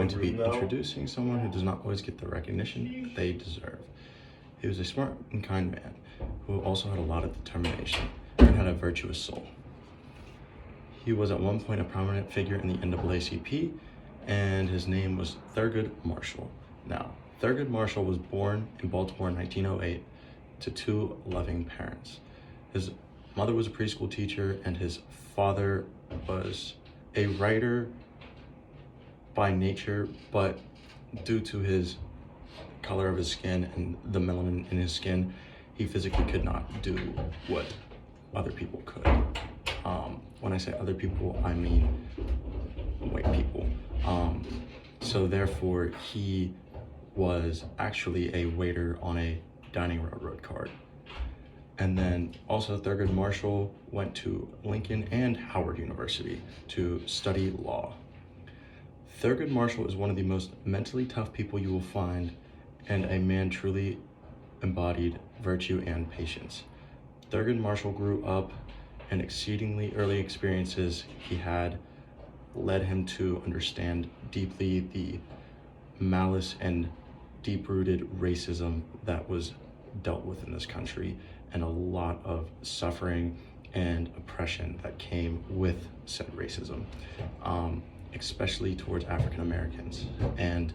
going to be introducing someone who does not always get the recognition that they deserve. He was a smart and kind man who also had a lot of determination and had a virtuous soul. He was at one point a prominent figure in the NAACP, and his name was Thurgood Marshall. Now, Thurgood Marshall was born in Baltimore in 1908 to two loving parents. His mother was a preschool teacher, and his father was a writer by nature, but due to his color of his skin and the melanin in his skin, he physically could not do what other people could. When I say other people, I mean white people. So therefore, he was actually a waiter on a dining railroad cart. And then also Thurgood Marshall went to Lincoln and Howard University to study law. Thurgood Marshall is one of the most mentally tough people you will find, and a man truly embodied virtue and patience. Thurgood Marshall grew up, and exceedingly early experiences he had led him to understand deeply the malice and deep-rooted racism that was dealt with in this country, and a lot of suffering and oppression that came with said racism, especially towards African Americans and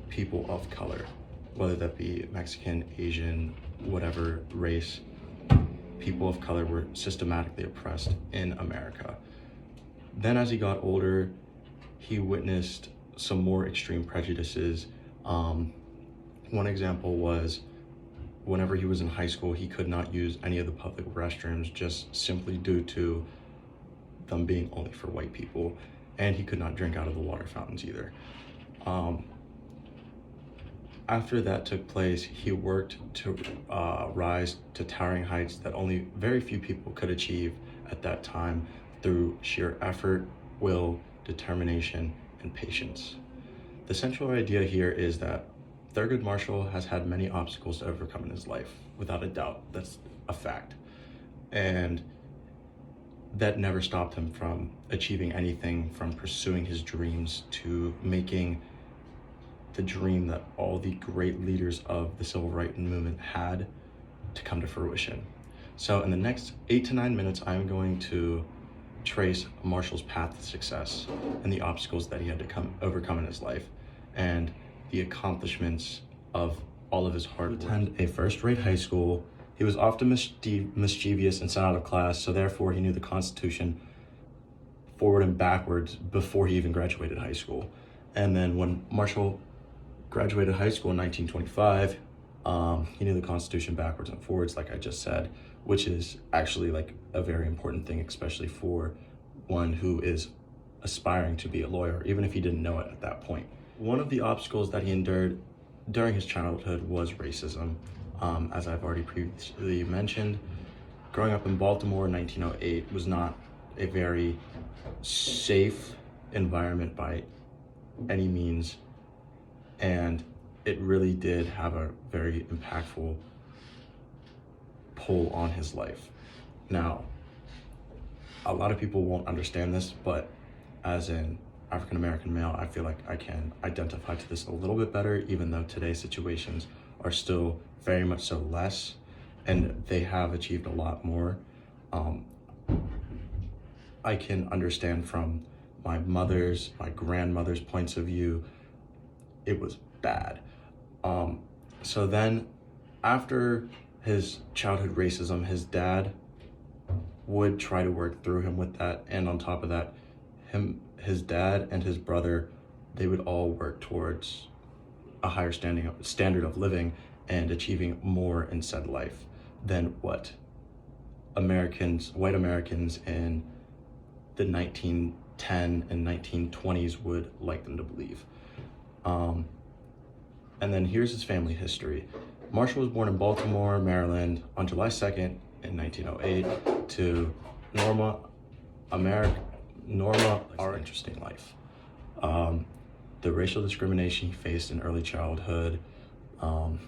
people of color, whether that be Mexican, Asian, whatever race. People of color were systematically oppressed in America. Then as he got older, he witnessed some more extreme prejudices. One example was whenever he was in high school, he could not use any of the public restrooms just simply due to them being only for white people, and he could not drink out of the water fountains either. After that took place, he worked to rise to towering heights that only very few people could achieve at that time through sheer effort, will, determination, and patience. The central idea here is that Thurgood Marshall has had many obstacles to overcome in his life, without a doubt. That's a fact. And that never stopped him from achieving anything, from pursuing his dreams to making the dream that all the great leaders of the civil rights movement had to come to fruition. So in the next 8 to 9 minutes, I'm going to trace Marshall's path to success and the obstacles that he had to overcome in his life, and the accomplishments of all of his hard work. He attended a first-rate high school. He was often mischievous and sent out of class, so therefore he knew the Constitution forward and backwards before he even graduated high school. And then when Marshall graduated high school in 1925, he knew the Constitution backwards and forwards, like I just said, which is actually like a very important thing, especially for one who is aspiring to be a lawyer, even if he didn't know it at that point. One of the obstacles that he endured during his childhood was racism. As I've already previously mentioned, growing up in Baltimore in 1908 was not a very safe environment by any means, and it really did have a very impactful pull on his life. Now, a lot of people won't understand this, but as an African-American male, I feel like I can identify to this a little bit better, even though today's situations are still very much so less, and they have achieved a lot more. I can understand from my mother's, my grandmother's points of view, it was bad. So then after his childhood racism, his dad would try to work through him with that. And on top of that, his dad and his brother, they would all work towards a higher standard of living and achieving more in said life than what white Americans in the 1910 and 1920s would like them to believe. And then here's his family history. Marshall was born in Baltimore, Maryland on July 2nd in 1908 to Norma, our interesting life. The racial discrimination he faced in early childhood,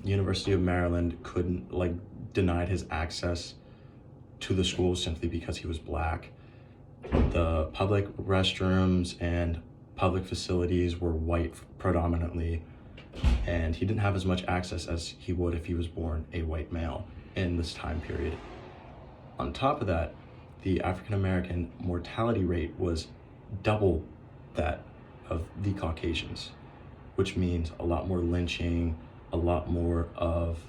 University of Maryland denied his access to the school simply because he was black. The public restrooms and public facilities were white predominantly, and he didn't have as much access as he would if he was born a white male in this time period. On top of that, the African American mortality rate was double that of the Caucasians, which means a lot more lynching, a lot more of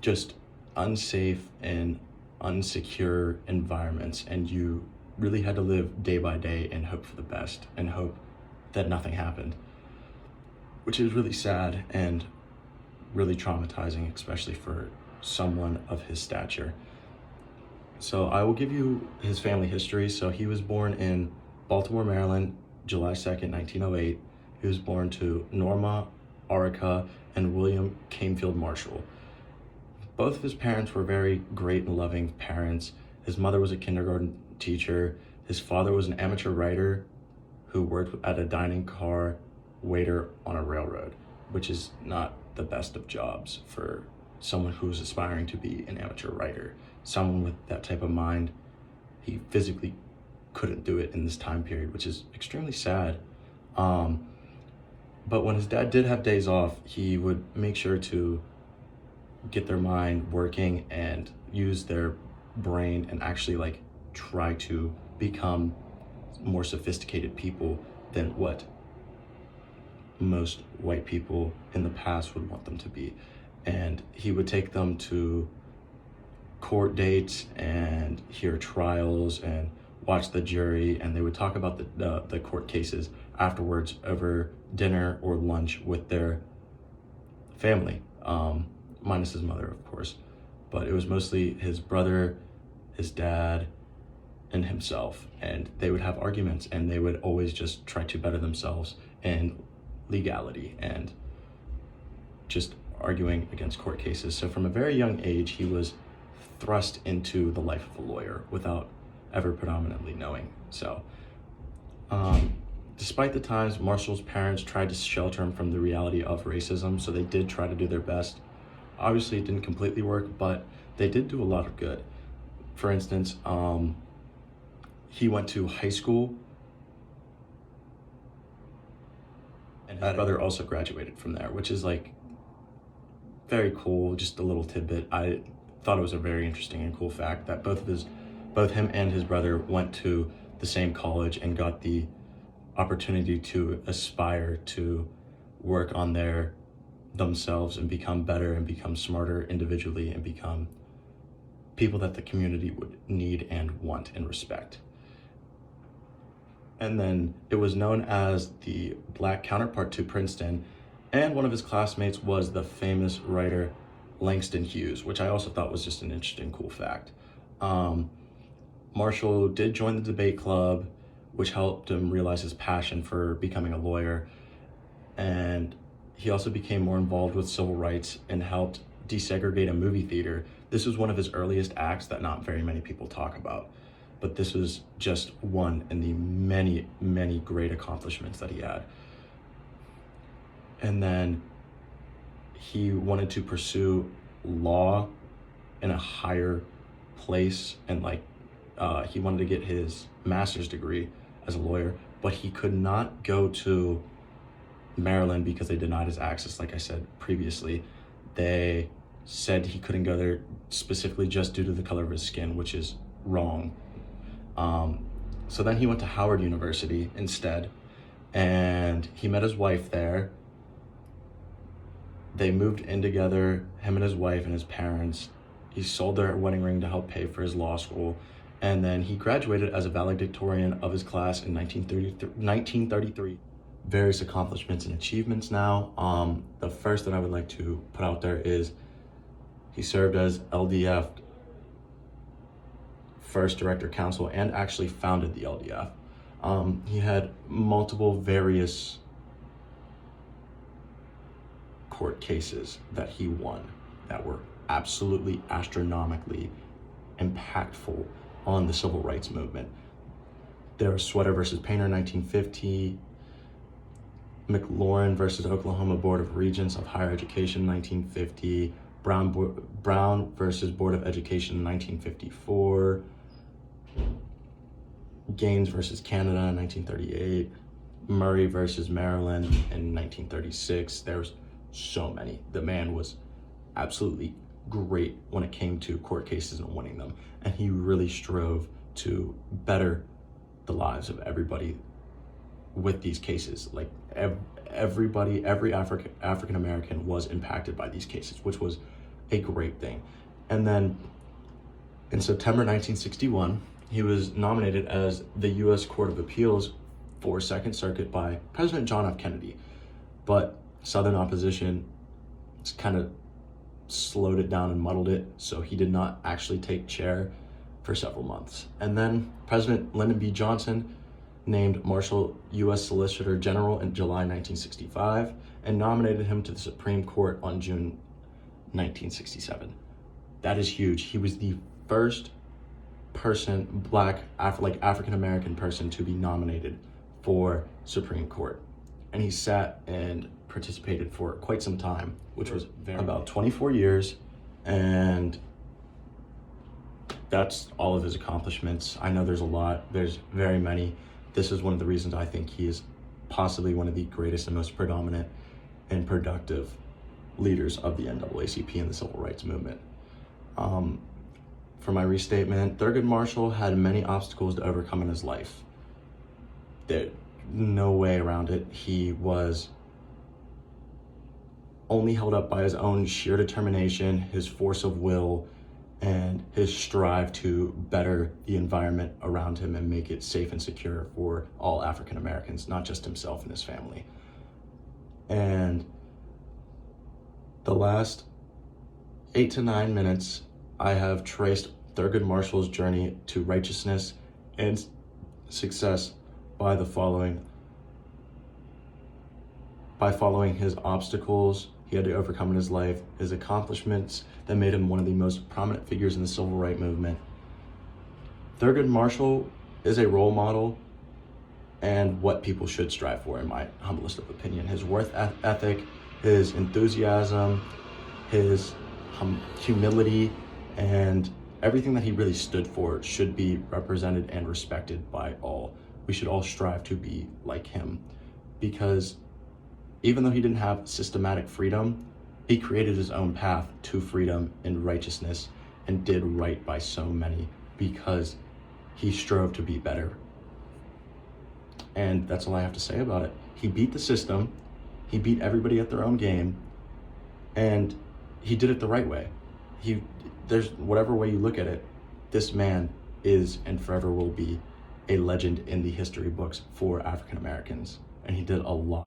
just unsafe and unsecure environments, and you really had to live day by day and hope for the best and hope that nothing happened, which is really sad and really traumatizing, especially for someone of his stature. So I will give you his family history. So he was born in Baltimore, Maryland, July 2nd, 1908. He was born to Norma Arica and William Camefield Marshall. Both of his parents were very great and loving parents. His mother was a kindergarten teacher. His father was an amateur writer who worked at a dining car waiter on a railroad, which is not the best of jobs for someone who's aspiring to be an amateur writer. Someone with that type of mind, he physically couldn't do it in this time period, which is extremely sad. But when his dad did have days off, he would make sure to get their mind working and use their brain and actually like try to become more sophisticated people than what most white people in the past would want them to be. And he would take them to court dates and hear trials and watch the jury, and they would talk about the court cases afterwards over dinner or lunch with their family, minus his mother, of course. But it was mostly his brother, his dad, and himself, and they would have arguments, and they would always just try to better themselves in legality and just arguing against court cases. So from a very young age, he was thrust into the life of a lawyer without ever predominantly knowing. So despite the times Marshall's parents tried to shelter him from the reality of racism, so they did try to do their best. Obviously it didn't completely work, but they did do a lot of good. For instance, he went to high school, and his brother also graduated from there, which is like very cool. Just a little tidbit. I thought it was a very interesting and cool fact that both him and his brother went to the same college and got the opportunity to aspire to work on themselves and become better and become smarter individually and become people that the community would need and want and respect. And then it was known as the black counterpart to Princeton, and one of his classmates was the famous writer Langston Hughes, which I also thought was just an interesting, cool fact. Marshall did join the debate club, which helped him realize his passion for becoming a lawyer, and he also became more involved with civil rights and helped desegregate a movie theater. This was one of his earliest acts that not very many people talk about, but this was just one in the many, many great accomplishments that he had. And then he wanted to pursue law in a higher place, and he wanted to get his master's degree as a lawyer, but he could not go to Maryland because they denied his access. Like I said previously, they said he couldn't go there specifically just due to the color of his skin, which is wrong. So then he went to Howard University instead, and he met his wife there. They moved in together, him and his wife and his parents. He sold their wedding ring to help pay for his law school, and then he graduated as a valedictorian of his class in 1933. Various accomplishments and achievements now. The first that I would like to put out there is he served as LDF first director counsel and actually founded the LDF. He had multiple various court cases that he won that were absolutely astronomically impactful on the civil rights movement. There was Sweater versus Painter, 1950, McLaurin versus Oklahoma Board of Regents of Higher Education, 1950, Brown versus Board of Education, 1954, Gaines versus Canada in 1938, Murray versus Maryland in 1936. There's so many. The man was absolutely great when it came to court cases and winning them, and he really strove to better the lives of everybody with these cases. Like everybody, every African American was impacted by these cases, which was a great thing. And then in September 1961, he was nominated as the U.S. Court of Appeals for Second Circuit by President John F. Kennedy. But Southern opposition kind of slowed it down and muddled it, so he did not actually take chair for several months. And then President Lyndon B. Johnson named Marshall U.S. Solicitor General in July 1965 and nominated him to the Supreme Court on June 1967. That is huge. He was the first person, African American person, to be nominated for Supreme Court. And he sat and participated for quite some time, which was about 24 years, and that's all of his accomplishments. I know there's a lot, there's very many. This is one of the reasons I think he is possibly one of the greatest and most predominant and productive leaders of the NAACP and the civil rights movement. For my restatement, Thurgood Marshall had many obstacles to overcome in his life. There's no way around it. He was only held up by his own sheer determination, his force of will, and his strive to better the environment around him and make it safe and secure for all African Americans, not just himself and his family. And the last 8 to 9 minutes, I have traced Thurgood Marshall's journey to righteousness and success by following his obstacles he had to overcome in his life, his accomplishments that made him one of the most prominent figures in the civil rights movement. Thurgood Marshall is a role model and what people should strive for, in my humblest of opinion. His work ethic, his enthusiasm, his humility, and everything that he really stood for should be represented and respected by all. We should all strive to be like him, because even though he didn't have systematic freedom, he created his own path to freedom and righteousness and did right by so many because he strove to be better. And that's all I have to say about it. He beat the system, he beat everybody at their own game, and he did it the right way. There's whatever way you look at it, this man is and forever will be a legend in the history books for African Americans, and he did a lot.